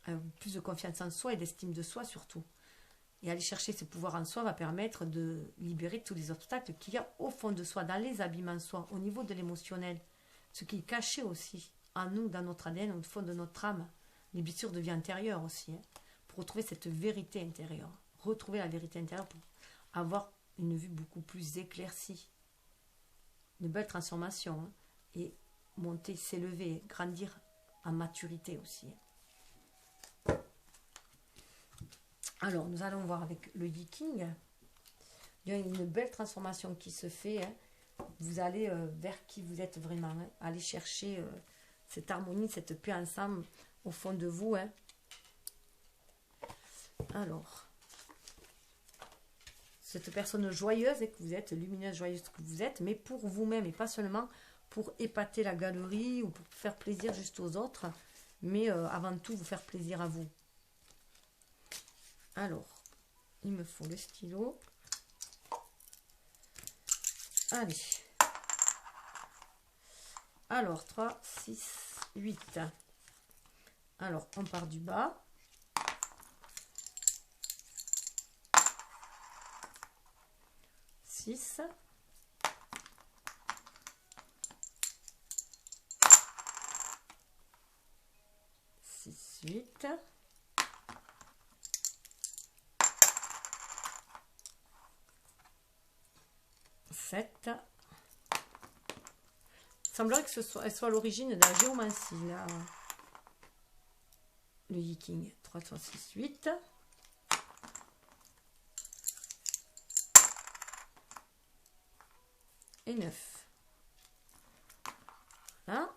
de confiance en soi et d'estime de soi surtout. Et aller chercher ce pouvoir en soi va permettre de libérer tous les obstacles qu'il y a au fond de soi, dans les abîmes en soi, au niveau de l'émotionnel. Ce qui est caché aussi en nous, dans notre ADN, au fond de notre âme. Les blessures de vie antérieure aussi. Hein, pour retrouver cette vérité intérieure. Retrouver la vérité intérieure pour avoir une vue beaucoup plus éclaircie. Une belle transformation. Hein, et monter, s'élever, grandir en maturité aussi. Hein. Alors, nous allons voir avec le Yiking. Il y a une belle transformation qui se fait. Hein. Vous allez vers qui vous êtes vraiment. Hein. Allez chercher cette harmonie, cette paix ensemble au fond de vous. Hein. Alors, cette personne joyeuse que vous êtes, lumineuse, joyeuse que vous êtes, mais pour vous-même et pas seulement pour épater la galerie ou pour faire plaisir juste aux autres, mais avant tout vous faire plaisir à vous. Alors, il me faut le stylo. Allez. Alors, 3, 6, 8. Alors, on part du bas. Six. 6, 8. Il semblerait que elle soit à l'origine de la géomancie, là. Le Yiking. 3, 3, 6, 8. Et 9. Voilà.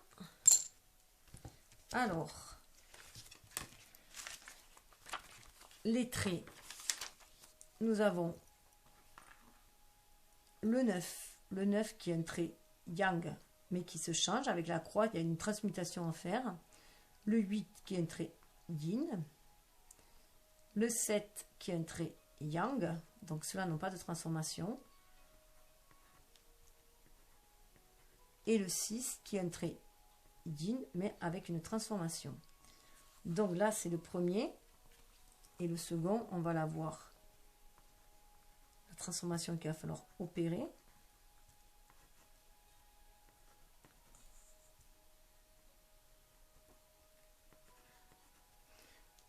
Alors, les traits. Nous avons le 9. Le 9 qui est un trait yang, mais qui se change avec la croix. Il y a une transmutation à faire. Le 8 qui est un trait yin. Le 7 qui est un trait yang. Donc ceux-là n'ont pas de transformation. Et le 6 qui est un trait yin, mais avec une transformation. Donc là, c'est le premier. Et le second, on va l'avoir. La transformation qu'il va falloir opérer.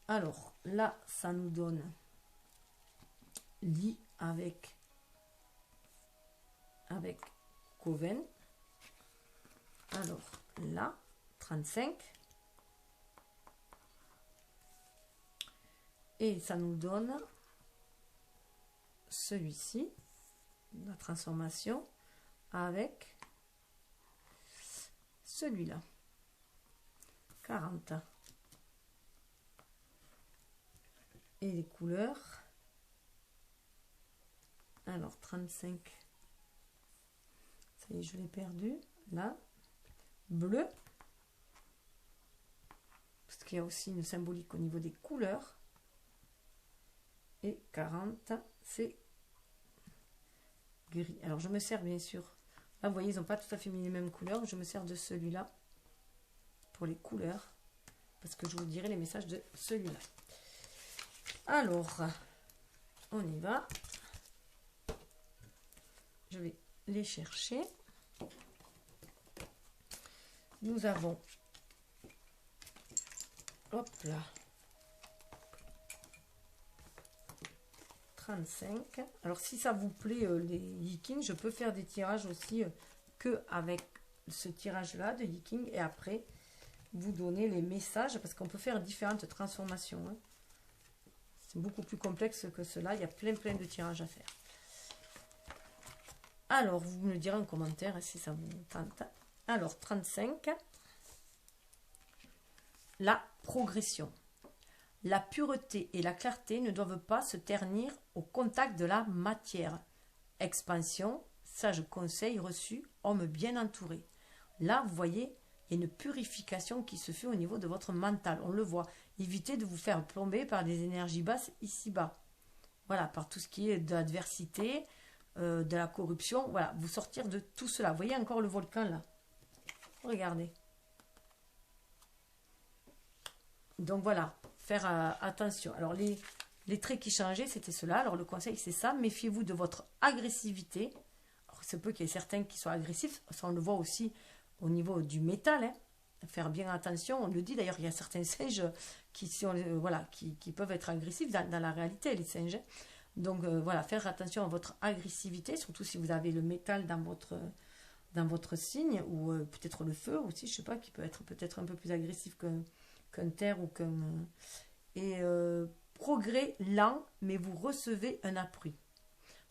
Alors, là, ça nous donne Li avec Coven. Alors, là, 35. Et ça nous donne celui-ci, la transformation, avec celui-là, 40. Et les couleurs, alors 35, ça y est, je l'ai perdu, là, bleu, parce qu'il y a aussi une symbolique au niveau des couleurs, et 40, c'est gris. Alors je me sers bien sûr, là vous voyez, ils n'ont pas tout à fait mis les mêmes couleurs, je me sers de celui-là pour les couleurs, parce que je vous dirai les messages de celui-là. Alors, on y va. Je vais les chercher. Nous avons, hop là, 35. Alors, si ça vous plaît, les Yiking, je peux faire des tirages aussi que avec ce tirage-là de Yiking. Et après, vous donner les messages, parce qu'on peut faire différentes transformations. Hein. C'est beaucoup plus complexe que cela. Il y a plein de tirages à faire. Alors, vous me le direz en commentaire si ça vous tente. Alors, 35. La progression. La pureté et la clarté ne doivent pas se ternir au contact de la matière. Expansion, sage conseil reçu, homme bien entouré. Là, vous voyez, il y a une purification qui se fait au niveau de votre mental. On le voit. Évitez de vous faire plomber par des énergies basses ici-bas. Voilà, par tout ce qui est de l'adversité, de la corruption. Voilà, vous sortir de tout cela. Vous voyez encore le volcan là. Regardez. Donc voilà, faire attention. Alors les traits qui changeaient, c'était cela. Alors le conseil, c'est ça. Méfiez-vous de votre agressivité. Alors, c'est peu qu'il y ait certains qui soient agressifs. Ça, on le voit aussi au niveau du métal. Hein. Faire bien attention. On le dit d'ailleurs, il y a certains singes qui, qui peuvent être agressifs dans la réalité, les singes. Donc voilà, faire attention à votre agressivité, surtout si vous avez le métal dans votre signe, ou peut-être le feu aussi, je ne sais pas, qui peut être peut-être un peu plus agressif qu'un terre ou qu'un... Et progrès lent, mais vous recevez un appui.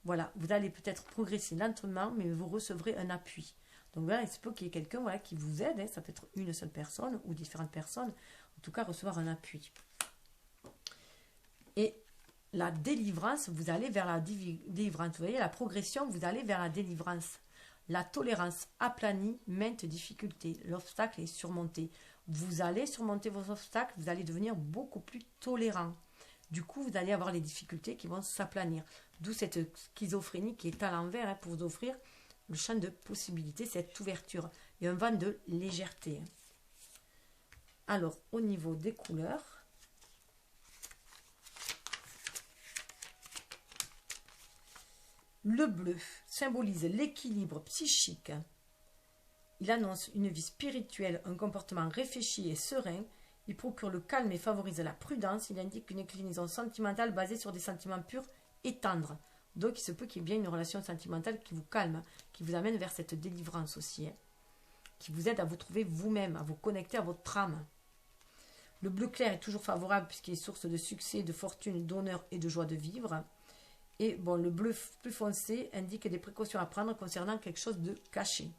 Voilà, vous allez peut-être progresser lentement, mais vous recevrez un appui. Donc voilà, il se peut qu'il y ait quelqu'un qui vous aide, hein, ça peut être une seule personne ou différentes personnes, en tout cas recevoir un appui. Et la délivrance, vous allez vers la délivrance. Vous voyez, la progression, vous allez vers la délivrance. La tolérance aplanit maintes difficultés. L'obstacle est surmonté. Vous allez surmonter vos obstacles, vous allez devenir beaucoup plus tolérant. Du coup, vous allez avoir les difficultés qui vont s'aplanir. D'où cette schizophrénie qui est à l'envers pour vous offrir le champ de possibilités, cette ouverture. Il y a un vent de légèreté. Alors, au niveau des couleurs, le bleu symbolise l'équilibre psychique. Il annonce une vie spirituelle, un comportement réfléchi et serein. Il procure le calme et favorise la prudence. Il indique une inclinaison sentimentale basée sur des sentiments purs et tendres. Donc, il se peut qu'il y ait bien une relation sentimentale qui vous calme, qui vous amène vers cette délivrance aussi, hein, qui vous aide à vous trouver vous-même, à vous connecter à votre âme. Le bleu clair est toujours favorable puisqu'il est source de succès, de fortune, d'honneur et de joie de vivre. Et bon, le bleu plus foncé indique des précautions à prendre concernant quelque chose de caché.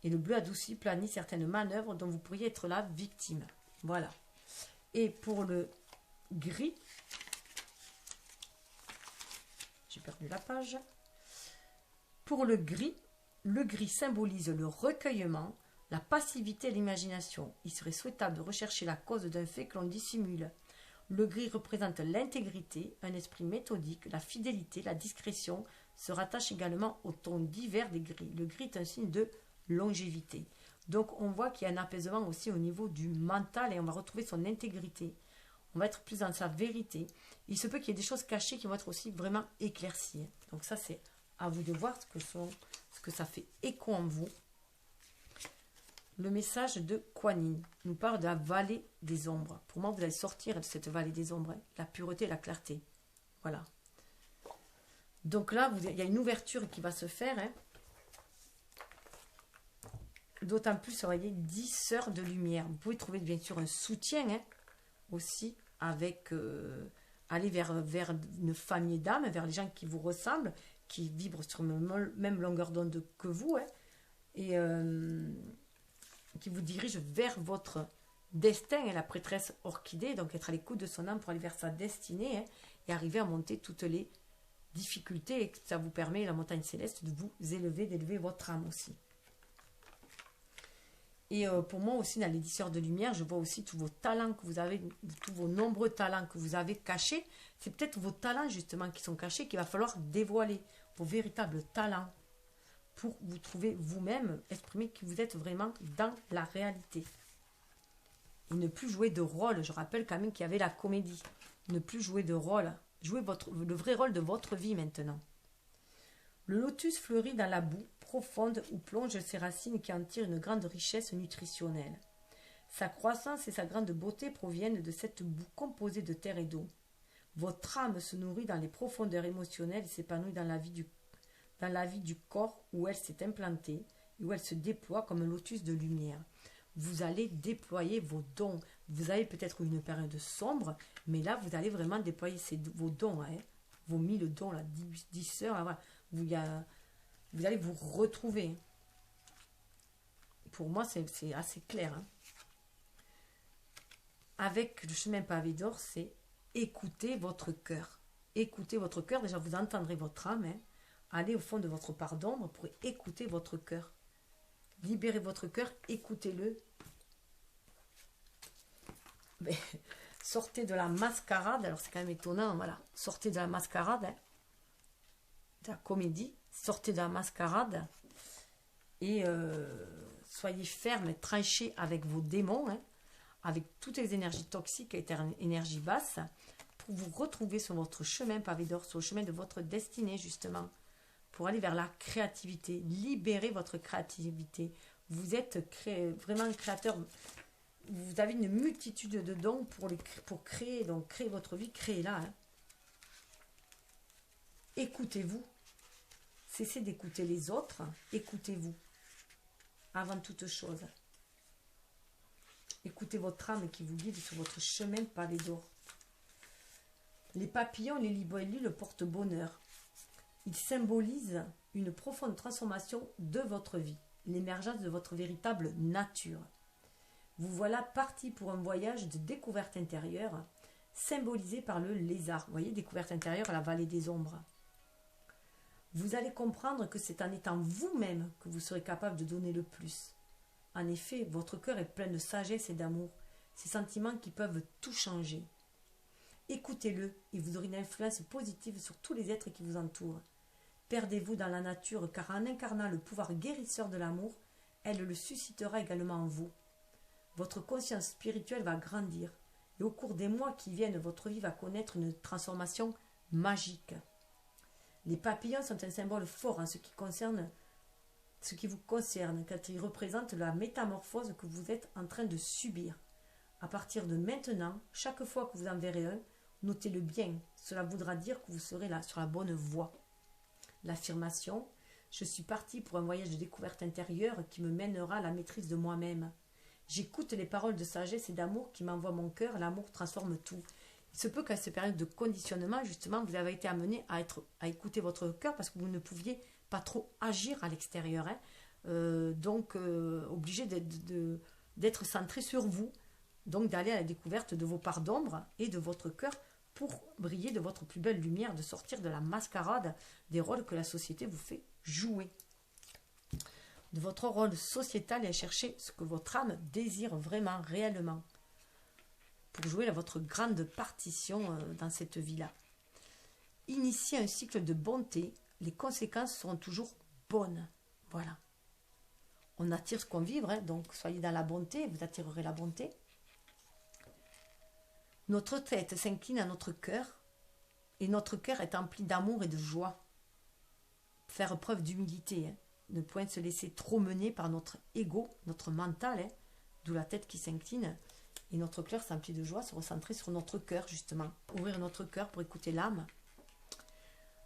Et le bleu adouci planifie certaines manœuvres dont vous pourriez être la victime. Voilà. Et pour le gris, j'ai perdu la page. Pour le gris symbolise le recueillement, la passivité et l'imagination. Il serait souhaitable de rechercher la cause d'un fait que l'on dissimule. Le gris représente l'intégrité, un esprit méthodique, la fidélité, la discrétion, se rattache également aux tons divers des gris. Le gris est un signe de longévité. Donc on voit qu'il y a un apaisement aussi au niveau du mental et on va retrouver son intégrité. On va être plus dans sa vérité. Il se peut qu'il y ait des choses cachées qui vont être aussi vraiment éclaircies. Donc ça c'est à vous de voir ce que ça fait écho en vous. Le message de Kuan Yin nous parle de la vallée des ombres. Pour moi, vous allez sortir de cette vallée des ombres, hein, la pureté et la clarté. Voilà. Donc là, il y a une ouverture qui va se faire. Hein. D'autant plus, vous voyez, 10 sœurs de lumière. Vous pouvez trouver bien sûr un soutien hein, aussi avec aller vers une famille d'âmes, vers les gens qui vous ressemblent, qui vibrent sur la même longueur d'onde que vous. Hein, et qui vous dirige vers votre destin, et la prêtresse orchidée, donc être à l'écoute de son âme pour aller vers sa destinée, hein, et arriver à monter toutes les difficultés, et ça vous permet, la montagne céleste, de vous élever, d'élever votre âme aussi. Et pour moi aussi, dans l'éditeur de lumière, je vois aussi tous vos talents que vous avez, tous vos nombreux talents que vous avez cachés. C'est peut-être vos talents justement qui sont cachés qu'il va falloir dévoiler, vos véritables talents, pour vous trouver vous-même, exprimer que vous êtes vraiment dans la réalité. Et ne plus jouer de rôle. Je rappelle quand même qu'il y avait la comédie. Ne plus jouer de rôle. Jouez le vrai rôle de votre vie maintenant. Le lotus fleurit dans la boue profonde où plongent ses racines qui en tirent une grande richesse nutritionnelle. Sa croissance et sa grande beauté proviennent de cette boue composée de terre et d'eau. Votre âme se nourrit dans les profondeurs émotionnelles et s'épanouit dans la vie du corps où elle s'est implantée et où elle se déploie comme un lotus de lumière. Vous allez déployer vos dons. Vous avez peut-être une période sombre, mais là, vous allez vraiment déployer vos dons, hein, vos 1000 dons, là, 10 heures, là, voilà. Vous allez vous retrouver. Pour moi, c'est assez clair. Hein. Avec le chemin pavé d'or, c'est écoutez votre cœur. Écoutez votre cœur. Déjà, vous entendrez votre âme. Hein. Allez au fond de votre part d'ombre pour écouter votre cœur. Libérez votre cœur, écoutez-le. Sortez de la mascarade. Alors, c'est quand même étonnant. Voilà. Sortez de la mascarade. Hein, de la comédie. Sortez de la mascarade. Et soyez ferme et tranchés avec vos démons. Hein, avec toutes les énergies toxiques et énergies basses, pour vous retrouver sur votre chemin pavé d'or, sur le chemin de votre destinée, justement, pour aller vers la créativité. Libérez votre créativité. Vous êtes vraiment créateur. Vous avez une multitude de dons pour créer, donc créer votre vie, créez-la. Hein. Écoutez-vous. Cessez d'écouter les autres. Écoutez-vous. Avant toute chose. Écoutez votre âme qui vous guide sur votre chemin pavé d'or. Les papillons, les libellules, le porte-bonheur. Ils symbolisent une profonde transformation de votre vie, l'émergence de votre véritable nature. Vous voilà parti pour un voyage de découverte intérieure, symbolisé par le lézard. Vous voyez, découverte intérieure à la vallée des ombres. Vous allez comprendre que c'est en étant vous-même que vous serez capable de donner le plus. En effet, votre cœur est plein de sagesse et d'amour, ces sentiments qui peuvent tout changer. Écoutez-le et vous aurez une influence positive sur tous les êtres qui vous entourent. Perdez-vous dans la nature, car en incarnant le pouvoir guérisseur de l'amour, elle le suscitera également en vous. Votre conscience spirituelle va grandir, et au cours des mois qui viennent, votre vie va connaître une transformation magique. Les papillons sont un symbole fort en ce qui vous concerne, car ils représentent la métamorphose que vous êtes en train de subir. À partir de maintenant, chaque fois que vous en verrez un, notez-le bien. Cela voudra dire que vous serez là, sur la bonne voie. L'affirmation « Je suis parti pour un voyage de découverte intérieure qui me mènera à la maîtrise de moi-même. J'écoute les paroles de sagesse et d'amour qui m'envoient mon cœur. L'amour transforme tout. » Il se peut qu'à cette période de conditionnement, justement, vous avez été amené à écouter votre cœur parce que vous ne pouviez pas trop agir à l'extérieur. Hein. Obligé d'être centré sur vous. Donc d'aller à la découverte de vos parts d'ombre et de votre cœur pour briller de votre plus belle lumière, de sortir de la mascarade des rôles que la société vous fait jouer. De votre rôle sociétal et chercher ce que votre âme désire vraiment, réellement, pour jouer à votre grande partition dans cette vie-là. Initiez un cycle de bonté, les conséquences seront toujours bonnes. Voilà. On attire ce qu'on vibre, hein, donc soyez dans la bonté, vous attirerez la bonté. Notre tête s'incline à notre cœur et notre cœur est empli d'amour et de joie. Faire preuve d'humilité, hein. Ne point se laisser trop mener par notre ego, notre mental, hein, d'où la tête qui s'incline. Et notre cœur s'emplit de joie, se recentrer sur notre cœur justement. Ouvrir notre cœur pour écouter l'âme.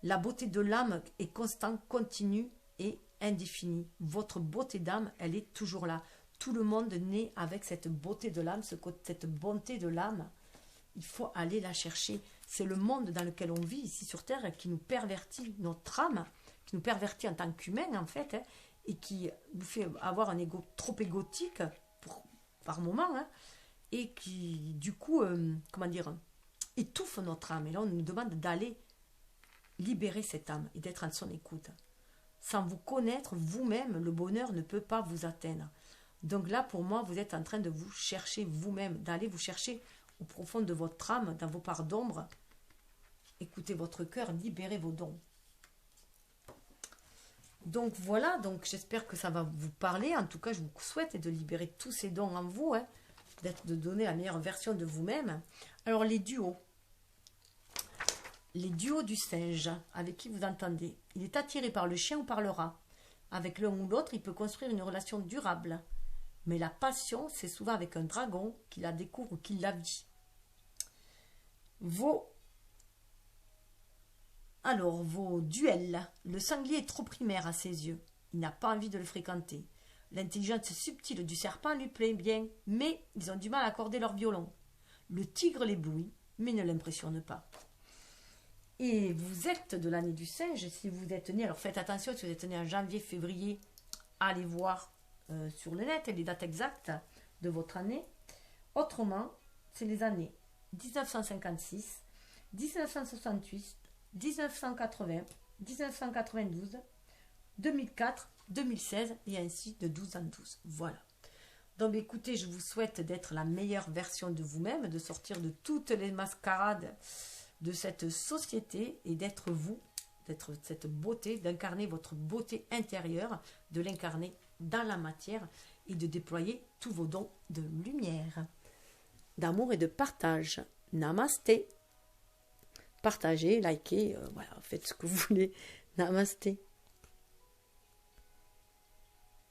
La beauté de l'âme est constante, continue et indéfinie. Votre beauté d'âme, elle est toujours là. Tout le monde naît avec cette beauté de l'âme, cette bonté de l'âme. Il faut aller la chercher. C'est le monde dans lequel on vit ici sur Terre qui nous pervertit notre âme, qui nous pervertit en tant qu'humain en fait, hein, et qui nous fait avoir un ego trop égotique par moment, hein, et qui du coup, étouffe notre âme. Et là on nous demande d'aller libérer cette âme et d'être en son écoute. Sans vous connaître vous-même, le bonheur ne peut pas vous atteindre. Donc là, pour moi, vous êtes en train de vous chercher vous-même, d'aller vous chercher au profond de votre âme, dans vos parts d'ombre. Écoutez votre cœur, libérez vos dons. Donc voilà, donc j'espère que ça va vous parler. En tout cas, je vous souhaite de libérer tous ces dons en vous, hein, de donner la meilleure version de vous-même. Alors les duos. Les duos du singe, avec qui vous entendez. Il est attiré par le chien ou par le rat. Avec l'un ou l'autre, il peut construire une relation durable. Mais la passion, c'est souvent avec un dragon qui la découvre ou qui la vit. Vos Alors, vos duels. Le sanglier est trop primaire à ses yeux. Il n'a pas envie de le fréquenter. L'intelligence subtile du serpent lui plaît bien, mais ils ont du mal à accorder leur violon. Le tigre l'éblouit, mais ne l'impressionne pas. Et vous êtes de l'année du singe, si vous êtes né, alors faites attention, si vous êtes né en janvier, février, allez voir sur le net les dates exactes de votre année. Autrement, c'est les années 1956, 1968, 1980, 1992, 2004, 2016 et ainsi de 12 en 12. Voilà. Donc écoutez, je vous souhaite d'être la meilleure version de vous-même, de sortir de toutes les mascarades de cette société et d'être vous, d'être cette beauté, d'incarner votre beauté intérieure, de l'incarner dans la matière et de déployer tous vos dons de lumière, d'amour et de partage. Namasté. Partagez, likez, voilà, faites ce que vous voulez. Namasté.